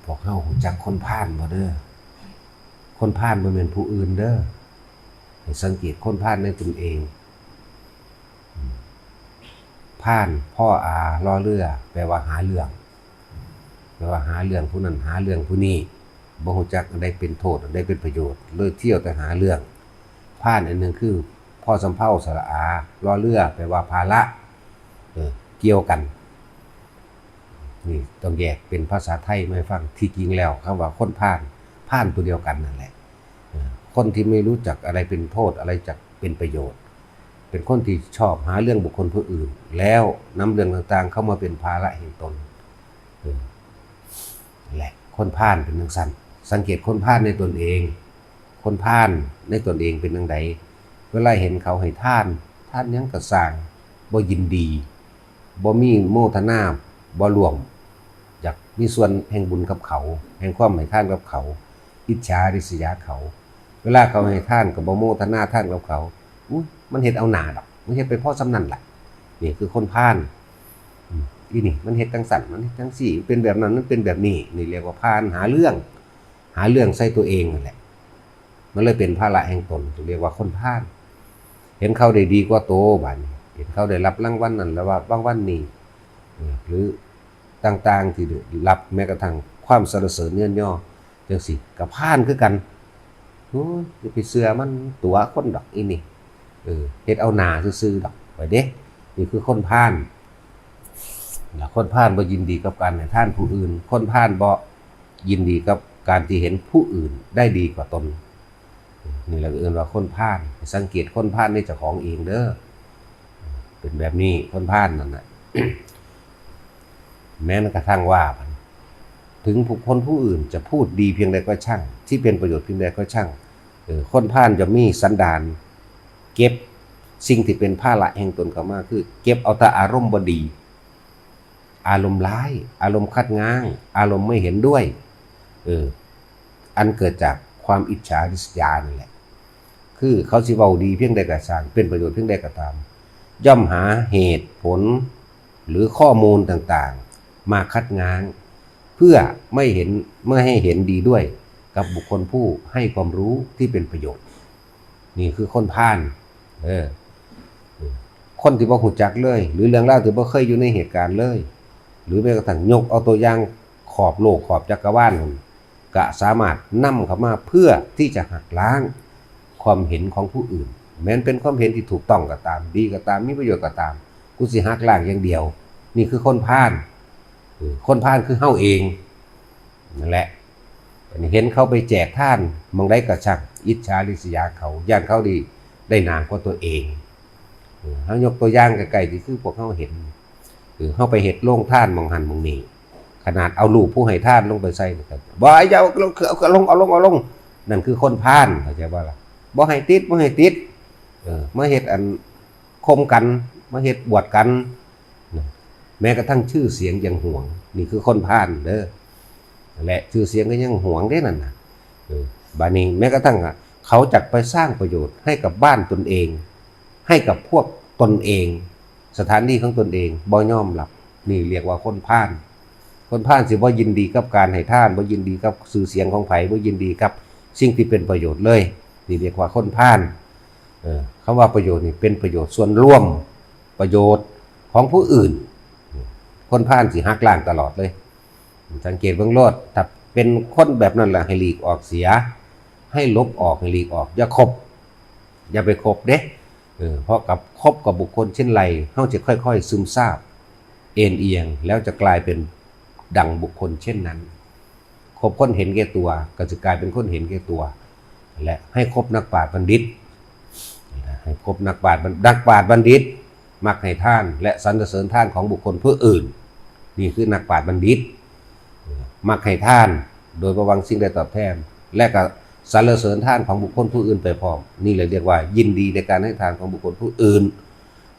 พวกเฮารู้จักคนพาลบ่เด้อคนพาลบ่แม่นผู้อื่นเด้อให้สังเกตคนพาลในตนเองพาลพ่ออารอเรือแปลว่าหาเรื่องแปลว่าหาเรื่องผู้นั้นหาเรื่องผู้นี้บ่รู้จักอันใดเป็นโทษอันใดเป็นประโยชน์เลยเที่ยวแต่หาเรื่องพาลอันนึงคือพ่อสำเภาสระอารอเรือแปลว่าภาระเกี่ยวกันนี่ต้องแยกเป็นภาษาไทยไม่ฟังที่จริงแล้วคำว่าคนพาลตัวเดียวกันนั่นแหละคนที่ไม่รู้จักอะไรเป็นโทษอะไรจักเป็นประโยชน์เป็นคนที่ชอบหาเรื่องบุคคลผู้อื่นแล้วนำเรื่องต่างๆเข้ามาเป็นภาระแห่งตนแหละคนพาลเป็นจังซั่นสังเกตคนพาลในตนเองคนพาลในตนเองเป็นจังไดเวลาเห็นเขาให้ทานหยังก็สร้างบ่ยินดีบ่มีโมทนาบ่ร่วมอยากมีส่วนแห่งบุญกับเขาแห่งความให้ทานกับเขาอิจฉาริษยาเขาเวลาเขาให้ทานก็บ่โมทนาทานกับเขามันเฮ็ดเอาหน้าดอกมันเฮ็ดไปเพราะสำนั่นแหละนี่คือคนพาลอีนี่มันเฮ็ดจังสั่นมันเฮ็ดจังซี่เป็นแบบนั้นมันเป็นแบบนี้นี่เรียกว่าพาลหาเรื่องใส่ตัวเองนั่นแหละมันเลยเป็นภาระแห่งตนเรียกว่าคนพาลเห็นเขาได้ดีกว่าโตบัดนี้เห็นเขาได้รับรางวัลนั้นแล้วว่ารางวัลนี้หรือต่างๆที่รับแม้กระทั่งความสรรเสริญเยินยอจังซี่ก็พาลคือกันโอ้ยอย่าไปเชื่อมันตัวคนดอกอีนี่เฮ็ดเอาหน้าซื่อๆดอกไว้เด้นี่คือคนพาลคนพาลบ่ยินดีกับการให้ทานผู้อื่นคนพาลบ่ยินดีกับการที่เห็นผู้อื่นได้ดีกว่าตนนี่แหละเอิ้นว่าคนพาลสังเกตคนพาลในเจ้าของเองเด้อเป็นแบบนี้คนพาลนั่นน่ะ แม้กระทั่งว่าถึงคนผู้อื่นจะพูดดีเพียงใดก็ช่างที่เป็นประโยชน์เพียงใดก็ช่างคนพาลจะมีสันดานเก็บสิ่งที่เป็นภาระแห่งตนเข้ามาคือเก็บเอาแต่อารมณ์บ่ดีอารมณ์ร้ายอารมณ์คัดง้างอารมณ์ไม่เห็นด้วยอันเกิดจากความอิจฉาริษยานั่นแหละคือเขาสิเว้าดีเพียงใดก็ช่างเป็นประโยชน์เพียงใดก็ตามย่อมหาเหตุผลหรือข้อมูลต่างๆมาคัดง้างเพื่อไม่ให้เห็นดีด้วยกับบุคคลผู้ให้ความรู้ที่เป็นประโยชน์นี่คือคนพาลคนที่บ่รู้จักเลยหรือเรื่องราวที่บ่เคยอยู่ในเหตุการณ์เลยหรือแม้กระทั่งยกเอาตัวอย่างขอบโลกขอบจักรวาลก็สามารถนำเข้ามาเพื่อที่จะหักล้างความเห็นของผู้อื่นแม้นเป็นความเห็นที่ถูกต้องก็ตามดีก็ตามมีประโยชน์ก็ตามกูสิหักล้างอย่างเดียวนี่คือคนพาลคนพาลคือเฮาเองนั่นแหละเห็นเขาไปแจกท่านมองได้กระชักอิจฉาริษยาเขาย่านเขาดีได้นานกว่าตัวเองเฮายกตัวอย่างใกล้ๆที่คือพวกเฮาเห็นเฮาไปเฮ็ดโรงท่านมองหันมองนี่ขนาดเอาลูกผู้ให้ท่านลงไปใส่บ่ให้เจ้าเอาลงนั่นคือคนพาลเข้าใจบ่ล่ะบ่ให้ติดมาเฮ็ดอันคมกันมาเฮ็ดบวชกันแม้กระทั่งชื่อเสียงยังหวงนี่คือคนพาลเด้อและชื่อเสียงก็ยังหวงได้นั่นน่ะบัดนี้แม้กระทั่งเขาจักไปสร้างประโยชน์ให้กับบ้านตนเองให้กับพวกตนเองสถานที่ของตนเองบ่ยอมรับนี่เรียกว่าคนพาลคนพาลสิบ่ยินดีกับการให้ทานบ่ยินดีกับชื่อเสียงของไผบ่ยินดีกับสิ่งที่เป็นประโยชน์เลยนี่เรียกว่าคนพาลคำว่าประโยชน์นี่เป็นประโยชน์ส่วนรวมประโยชน์ของผู้อื่นคนพาลสิหักล้างตลอดเลยสังเกตเบิ่งโลดถ้าเป็นคนแบบนั้นล่ะให้หลีกออกเสียให้ลบออกให้หลีกออกอย่าคบอย่าไปคบเด้เพราะกับคบกับบุคคลเช่นไรเฮาจะค่อยๆซึมซาบเอ็นเอียงแล้วจะกลายเป็นดังบุคคลเช่นนั้นคบคนเห็นแก่ตัวก็จะกลายเป็นคนเห็นแก่ตัวและให้คบนักปราชญ์บัณฑิตให้คบนักปราชญ์บัณฑิตมักให้ทานและสรรเสริญทานของบุคคลผู้อื่นนี่คือนักปราชญ์บัณฑิตมักให้ทานโดยบ่หวังสิ่งใดตอบแทนและก็สรรเสริญทานของบุคคลผู้อื่นไปพร้อมนี่เลยเรียกว่ายินดีในการให้ทานของบุคคลผู้อื่น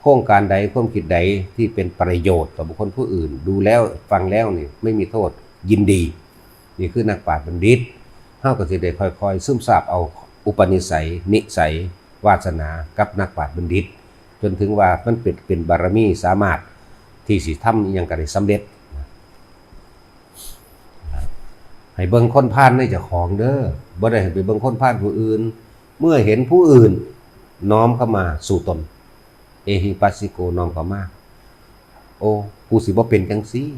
โครงการใดความคิดใดที่เป็นประโยชน์ต่อบุคคลผู้อื่นดูแล้วฟังแล้วนี่ไม่มีโทษยินดีนี่คือนักปราชญ์บัณฑิตเฮาก็สิได้ค่อยๆซึมซาบเอาอุปนิสัยนิสัยวาสนากับนักปราชญ์บัณฑิตจนถึงว่ามันเป็นบารมีสามารถที่สิทำอิหยังก็ได้สำเร็จ ให้เบิ่งคนพาลในเจ้าของเด้อบ่ได้ให้ไปเบิ่งคนพาลผู้อื่นเมื่อเห็นผู้อื่นน้อมเข้ามาสู่ตนเอหิปัสสิโกน้อมเข้ามาโอ้กูสิบ่เป็นจังซี่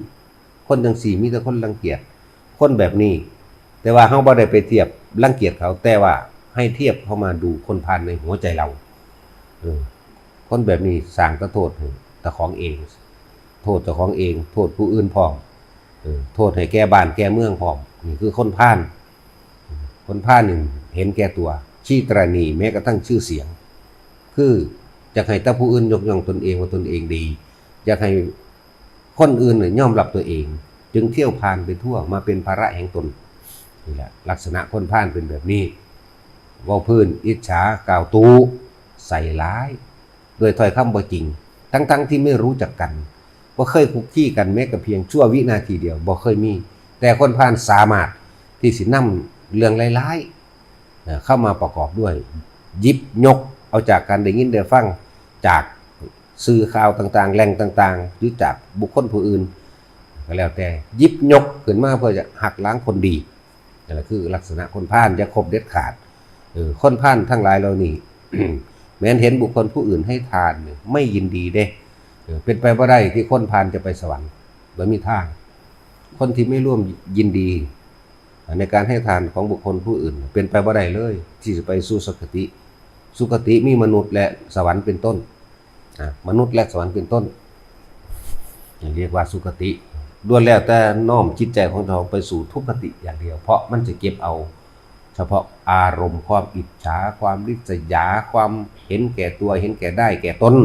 คนจังซี่มีแต่คนรังเกียจคนแบบนี้แต่ว่าเฮาบ่ได้ไปเทียบรังเกียจเขาแต่ว่าให้เทียบเข้ามาดูคนพาลในหัวใจเราคนแบบนี้สร้างแต่โทษเจ้าของเองโทษเจ้าของเองโทษผู้อื่นพร้อมโทษให้แก่บ้านแก่เมืองพร้อมนี่คือคนพาลคนพาลนี่เห็นแก่ตัวขี้ตระหนี่แม้กระทั่งชื่อเสียงคืออยากให้แต่ผู้อื่นยกย่องตนเองว่าตนเองดีอยากให้คนอื่นยอมรับตัวเองจึงเที่ยวพาลไปทั่วมาเป็นภาระแห่งตนนี่แหละลักษณะคนพาลเป็นแบบนี้เว้าพื้นอิจฉากล่าวตูใส่ร้ายโดยถ้อยคำบ่จริงทั้งที่ไม่รู้จักกันบ่เคยคุกคีกันแม้แต่เพียงชั่ววินาทีเดียวบ่เคยมีแต่คนพาลสามารถที่สินำเรื่องร้ายๆเข้ามาประกอบด้วยยิบยกเอาจากการได้ยินได้ฟังจากสื่อข่าวต่างๆแหล่งต่างๆหรือจากบุคคลผู้อื่นก็แล้วแต่ยิบยกขึ้นมาเพื่อจะหักล้างคนดีนั่นแหละคือลักษณะคนพาลจะครบเด็ดขาดคนพาลทั้งหลายเหล่านี้ แม้นเห็นบุคคลผู้อื่นให้ทานไม่ยินดีเด้เป็นไปบ่ได้ที่คนพาลจะไปสวรรค์บ่มีทางคนที่ไม่ร่วมยินดีในการให้ทานของบุคคลผู้อื่นเป็นไปบ่ได้เลยที่จะไปสู่สุคติสุคติมีมนุษย์และสวรรค์เป็นต้นมนุษย์และสวรรค์เป็นต้นเรียกว่าสุคติล้วนแล้วแต่น้อมจิตใจของเราไปสู่ทุกขติอย่างเดียวเพราะมันจะเก็บเอาเฉพาะอารมณ์ความอิจฉาความริษยาความเห็นแก่ตัวเห็นแก่ได้แก่ตน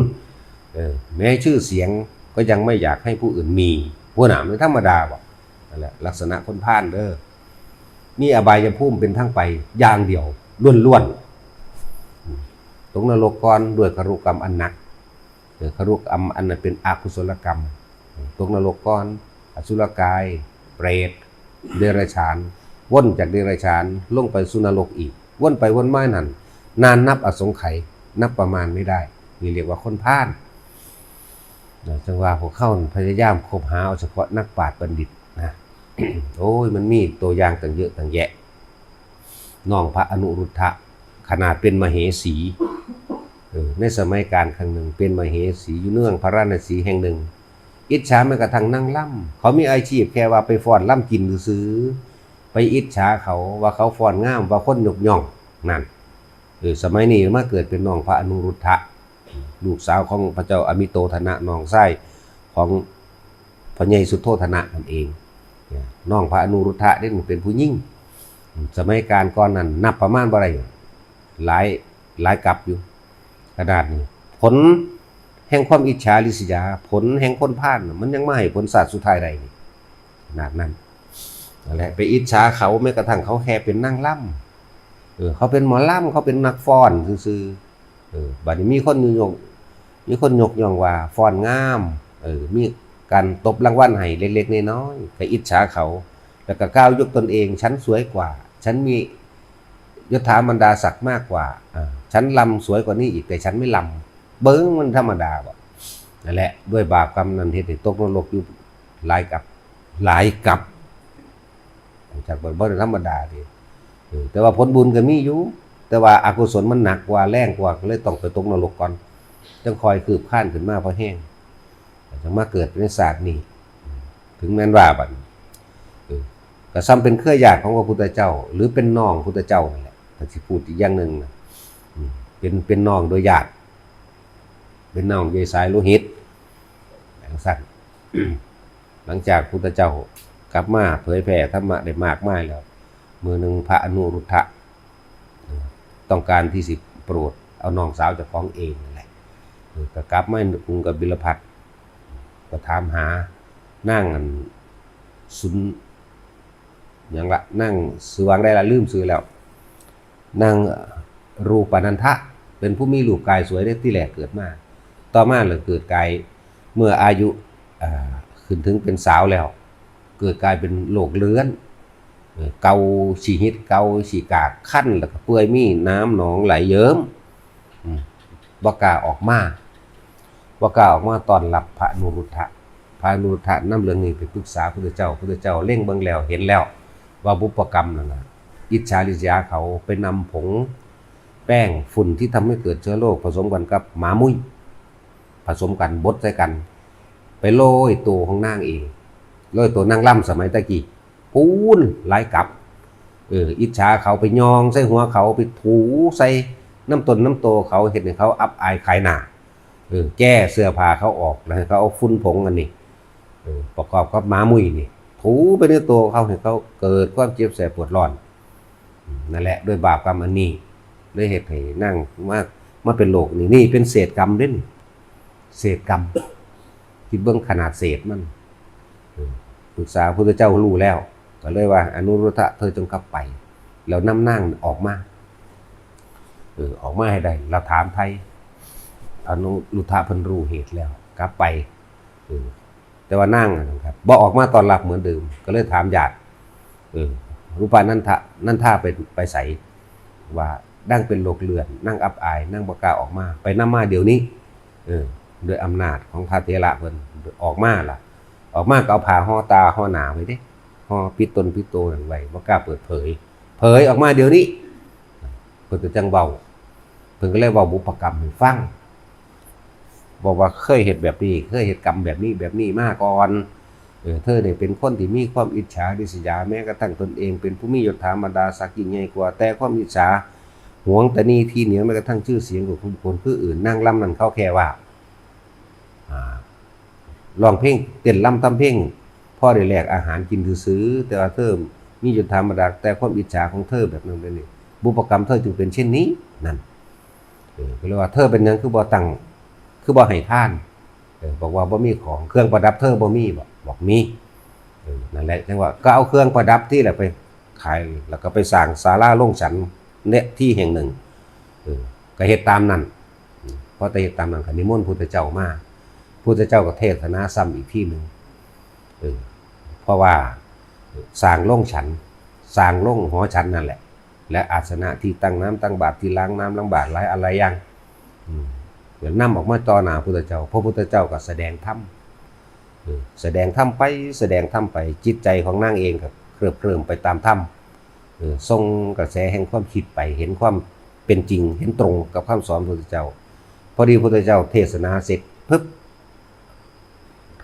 แม้ชื่อเสียงก็ยังไม่อยากให้ผู้อื่นมีพวกนั้นไม่ธรรมดาบ่นั่นแหละลักษณะคนพาลเด้อมีอบายภูมิเป็นทั้งไปอย่างเดียวล้วนๆตกนรกก่อนด้วยครุกรรมอันหนักครุกรรมอันนั้นเป็นอกุศลกรรมตกนรกก่อนอสุรกายเปรตเดรัจฉานวนจากเดรัจฉานลงไปสู่นรกอีกวนไปวนมานั่นนานนับอสงไขยนับประมาณไม่ได้นี่เรียกว่าคนพาลจังว่าพวกเข้าพยายามคบหาเอาเฉพาะนักปราชญ์บัณฑิตนะ โอ้ยมันมีตัวอย่างต่างเยอะต่างแยะน้องพระอนุรุทธะขนาดเป็นมเหสีในสมัยการครั้งหนึ่งเป็นมเหสีอยู่เนื่องพระราชสีแห่งหนึ่งอิจฉาแม้กระทั่งนั่งล่ำเขามีอาชีพแค่ว่าไปฟ้อนล่ำกินซื้อไปอิจฉาเขาว่าเขาฟ้อนงามว่าคนยกย่องนั่นสมัยนี้มาเกิดเป็นน้องพระอนุรุทธะลูกสาวของพระเจ้าอมิโตธนะน้องไส้ของพระใหญ่สุโธธนะนั่นเองน้องพระอนุรุทธะนี่เป็นผู้ยิ่งสมัยการก่อนนั้นนับประมาณบ่ได้หลายกับอยู่ขนาดนี้ผลแห่งความอิจฉาริษยาผลแห่งคนพาลมันยังไม่ให้ผลศาสตร์สุดท้ายใดนี่ขนาดนั้นนั่นแหละไปอิจฉาเขาแม้กระทั่งเขาแค่เป็นนั่งล่ำเขาเป็นหมอล่ำเขาเป็นนักฟ้อนซื่อบัดนี้มีคนยกย่องว่าฟ้อนงามมีการตบรางวัลให้เล็กๆน้อยๆก็อิจฉาเขาแล้วก็ก้าวยกตนเองฉันสวยกว่าฉันมียศถาบรรดาศักดิ์มากกว่าฉันลำสวยกว่านี้อีกแต่ฉันไม่ลำเบิ้งมันธรรมดาบ่นั่นแหละด้วยบาปกรรมนั้นเฮ็ดให้ตกนรกอยู่หลายกับจากบ่ธรรมดาดิแต่ว่าผลบุญก็มีอยู่แต่ว่าอกุศลมันหนักกว่าแรงกว่าเลยต้องไปตกนรกก่อนจังคอยคืบคลานขึ้นมาพอแห้งจังมาเกิดในศาสตร์นี้ถึงแม้นว่าบัดก็ซ้ำเป็นเครือญาติของพระพุทธเจ้าหรือเป็นน้องพุทธเจ้านั่นแหละถ้าสิพูดอีกอย่างนึงเป็นน้องโดยญาติเป็นน้องโดยสายโลหิตอย่างสั้น หลังจากพุทธเจ้ากลับมาเผยแผ่ธรรมะได้มากมายแล้วมือหนึ่งพระอนุรุทธะต้องการที่สิโปรดเอาน้องสาวจะฟ้องเองนั่นแหละก็กลับมากรุงกบิลพัสก็ถามหานั่งสุนอย่างละนั่งซื้อวางได้ละลืมซื้อแล้วนั่งรูปนันทะเป็นผู้มีรูปกายสวยได้ที่แหลกเกิดมาต่อมาเลยเกิดกายเมื่ออายุขึ้นถึงเป็นสาวแล้วเกิดกลายเป็นโรคเลื้อนเกาฉีหิตเกาฉีกากขั้นแล้วก็เปื่อยมีน้ำหนองไหลเยิ้มบ่กล้าออกมาตอนหลับพระอนุรุทธะนำเรื่องนี้ไปปรึกษาพระพุทธเจ้าเร่งเบิ่งแล้วเห็นแล้ว ว่าบุพกรรมนั่นนะอิจฉาริษยาเขาไปนำผงแป้งฝุ่นที่ทำให้เกิดเชื้อโรคผสมกันกับหมามุ้ยผสมกันบดใส่กันไปโรยตัวของนางเองโรยตัวนางล่ำสมัยตะกี้ปูนหลายกับอิจฉาเขาไปยองใส่หัวเขาไปถูใส่น้ำตนน้ำโตเขาเห็นให้เขาอับอายขายหน้าแก้เสื้อผ้าเขาออกแล้วให้เขาเอาฝุ่นผงอันนี้ประกอบกับหมามุ้ยนี่ถูไปในตัวเขาให้เขาเกิดความเจ็บแสบปวดร้อนนั่นแหละด้วยบาปกรรมอันนี้ด้วยเหตุให้นั่งมาเป็นโรคนี่เป็นเศษกรรมด้วยเศษกรรมที่เบื้องขนาดเศษมันปรึกษาพระพุทธเจ้ารู้แล้วก็เลยว่าอนุรุทธะเธอจงกลับไปแล้วนำนั่งออกมาออกมาให้ได้เราถามไทยอนุรุทธะเพิ่นรู้เหตุแล้วกลับไปแต่ว่านั่งนะครับบ่ออกมาตอนหลับเหมือนเดิมก็เลยถามญาติรูปานันทาไปใส่ว่าดั้งเป็นโรคเลือดนั่งอับอายนั่งบ่กล้าออกมาไปนำมาเดี๋ยวนี้ด้วยอำนาจของพระเถระเพิ่นออกมาล่ะออกมาก็เอาผ้าห่อตาห่อหน้าไว้เด้ห่อปิดตนปิดโตนั่นไว้บ่กล้าเปิดเผยออกมาเดี๋ยวนี้เพิ่นก็จังเว้าเพิ่นก็เลยเว้าบุพกรรมให้ฟังบอกว่าเคยเฮ็ดแบบนี้เคยเฮ็ดกรรมแบบนี้มาก่อนเธอเนี่ยเป็นคนที่มีความอิจฉาริษยาแม้กระทั่งตนเองเป็นผู้มียศถาบรรดาศักดิ์ยิ่งใหญ่กว่าแต่ความอิจฉาหวงแต่นี่ที่เหนียวแม้กระทั่งชื่อเสียงของผู้คนผู้อื่นนั่งล่ำนั่นเขาแค่ว่าร้องเพลงเต้นล่ำทำเพลงพ่อได้แลกอาหารกินซื้อแต่ว่าเธอมียศถาบรรดาแต่ความอิจฉาของเธอแบบนั้นเลยนี่บุพกรรมเธอจึงเป็นเช่นนี้นั่นก็เลยว่าเธอเป็นยังคือบ่ตั้งคือบ่ให้ทานบอกว่าบ่มีของเครื่องประดับเธอบ่มีบอกมีนั่นแหละจังว่าก็เอาเครื่องประดับที่แหละไปขายแล้วก็ไปสร้างศาลาโรงฉันเนี่ยที่แห่งหนึ่งก็เฮ็ดตามนั้นเพราะแต่เฮ็ดตามนั้นก็นิมนต์พุทธเจ้ามาพุทธเจ้าก็เทศนาซ้ำอีกที่นึงเพราะว่าสร้างโรงฉันสร้างโรงหอฉันนั่นแหละและอาสนะที่ตั้งน้ำตั้งบาตรที่ล้างน้ำล้างบาตรหลายอะไรอย่างเดี๋ยวนำออกมาต่อหน้าพุทธเจ้าพระพุทธเจ้าก็แสดงธรรมไปจิตใจของนางเองก็เคลิ้มไปตามธรรมทรงกระแสแห่งความคิดไปเห็นความเป็นจริงเห็นตรงกับคำสอนพระพุทธเจ้าพอดีพระพุทธเจ้าเทศนาเสร็จปึ๊บ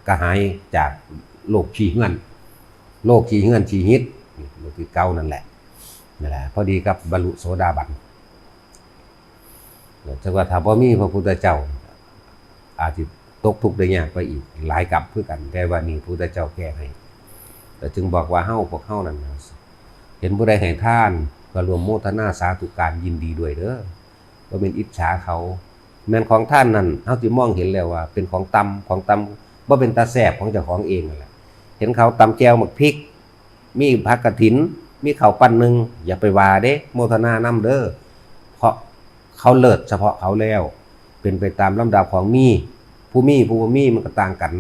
ก็หายจากโลกขี้เหือนขี้หิดโลกที่เก่านั่นแหละพอดีกับบรรลุโสดาบันจังว่าถ้าบ่มีพระพุทธเจ้าอาจจะตกทุกข์ได้ยากไปอีกหลายกับเพื่อกันแต่ว่านี้พระพุทธเจ้าแก้ให้แต่จึงบอกว่าพวกเฮานั่นเห็นผู้ใดให้ทานก็รวมโมทนาสาธุการยินดีด้วยเด้อบ่เป็นอิจฉาเขาแม่นของท่านนั่นเฮาสิมองเห็นแล้วว่าเป็นของต่ำบ่เป็นตาแซ่บของเจ้าของเองนั่นแหละเห็นเขาตำแจ่วหมักพริกมีผักกฐินมีข้าวปั้นนึงอย่าไปว่าเด้โมทนานำเด้อเพราะเขาเลิศเฉพาะเขาแล้วเป็นไปตามลำดับของผู้บ่มีมันก็ต่างกัน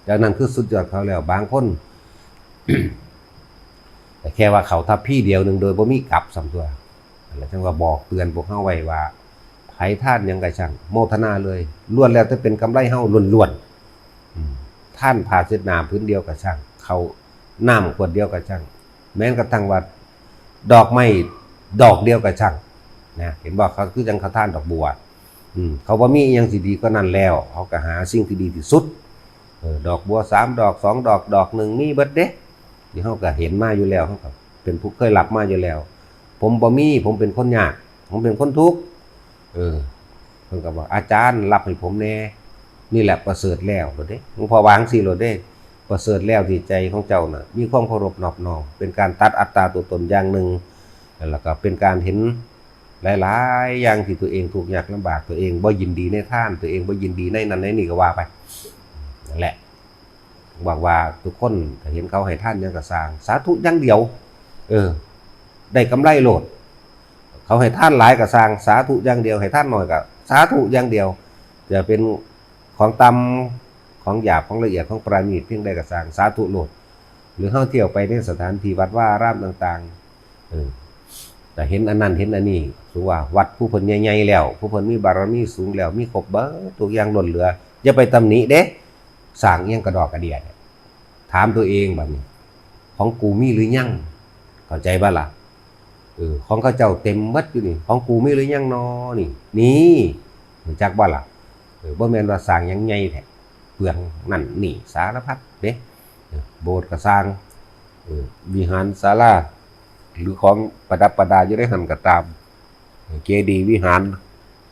จากนั้นคือสุดยอดเขาแล้วบางคน แต่แค่ว่าเขาทับพี่เดียวนึงโดยบ่มีกลับสำตัวแล้วจังว่าบอกเตือนพวกเฮาไว้ว่าไผท่านยังไงช่างโมทนาเลยล้วนแล้วแต่เป็นกำไรเฮาล้วนๆท่านผ่าเช็ดน้ำพื้นเดียวกับช่างเขาน้ำขวดเดียวกับช่างแม้กระทั่งว่าดอกไม้ดอกเดียวกับช่างนะเห็นบอกเขาคือจังเขาท่านดอกบัวเขาบ่มีอย่างสิดีก็นั่นแล้วเขาก็หาสิ่งที่ดีที่สุดดอกบัว3ดอก2ดอก1มีเบิดเด้ที่เขาก็เห็นมาอยู่แล้วเขาก็เป็นผู้เคยรับมาอยู่แล้วผมบ่มีผมเป็นคนยากผมเป็นคนทุกข์เพิ่นก็บอกอาจารย์รับให้ผมแน่นี่แหละประเสริฐแล้วโลดเด้หลวงพ่อวางสิโลดเด้ประเสริฐแล้วที่ใจของเจ้าน่ะมีความเคารพนอบน้อมเป็นการตัดอัตตาตัวตนอย่างหนึ่งแล้วก็เป็นการเห็นหลายๆอย่างที่ตัวเองทุกข์ยากลำบากตัวเองบ่ยินดีในท่านตัวเองบ่ยินดีในนั้นในนี่ก็ว่าไปนั่นแหละหวังว่าทุกคนถ้าเห็นเขาให้ท่านยังก็สร้างสาธุอย่างเดียวได้กำไรโลดเขาให้ท่านหลายก็สร้างสาธุอย่างเดียวให้ท่านน้อยก็สาธุอย่างเดียวจะเป็นของต่ำของหยาบของละเอียดของปราณีตเพียงใดก็สร้างสาธุโลดหรือเฮาเที่ยวไปในสถานที่วัดว่าอารามต่างๆแต่เห็นอันนั้นเห็นอันนี้สูว่าวัดผู้เพิ่นใหญ่ๆแล้วผู้เพิ่นมีบารมีสูงแล้วมีครบเบิดทุกอย่างล้นเหลืออย่าไปตำหนิเด้สร้างเอียงกระดอกกระเดียดถามตัวเองบัดนี้ของกูมีหรือยัง เข้าใจบ่ล่ะของเขาเจ้าเต็มหมดอยู่นี่ของกูมีหรือยังนอนี่รู้จักบ่ล่ะบ่แม่นว่าสร้างหยังใหญ่แท้เปลืองนั่นนี่สารพัดเด้โบสถ์ก็สร้างวิหารศาลาหรือของประดับประดาอยู่ในหันก็ตามเจดีย์วิหาร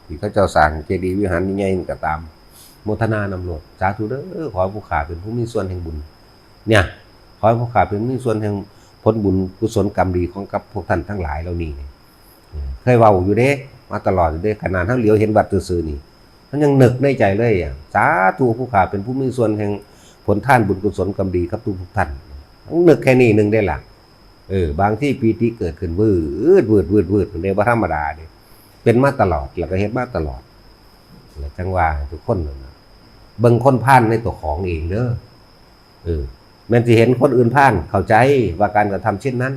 ที่เขาเจ้าสร้างเจดีย์วิหารใหญ่ๆก็ตามโมทนานำโลดสาธุเด้อขอให้ผู้ข้าเป็นผู้มีส่วนแห่งบุญเนี่ยขอให้ผู้ข้าเป็นผู้มีส่วนแห่งผลบุญกุศลกรรมดีของกับพวกท่านทั้งหลายเหล่านี้เคยเว้าอยู่เด้มาตลอดอยู่เด้ขนาดเฮาเหลียวเห็นวัดซื่อๆนี่มันยังนึกในใจเลยสาธุผู้ข้าเป็นผู้มีส่วนแห่งผลทานบุญกุศลกรรมดีครับทุกท่านนึกแค่นี้นึงได้ล่ะบางที่ปีติเกิดขึ้นวืดในบ่ธรรมดาเด้เป็นมาตลอดแล้วก็เฮ็ดมาตลอดแล้วจังว่าทุกคนเบิ่งคนพานในตัวของเองเด้อแม้นสิเห็นคนอื่นพานเข้าใจว่าการกระทำเช่นนั้น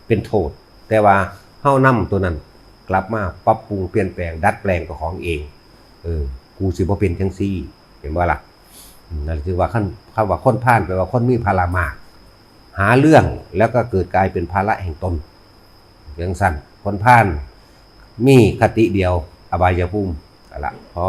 เป็นโทษแต่ว่าเฮานำตัวนั้นกลับมาปรับปรุงเปลี่ยนแปลงดัดแปลงตัวของเองกูสิบ่เป็นจังซี่เห็นบ่ล่ะนั่นคือว่าคำว่าคนพานแปลว่าคนมีภาระมากหาเรื่องแล้วก็เกิดกลายเป็นภาระแห่งตนอย่างสั้นคนพานมีคติเดียวอบายภูมิเอาละพอ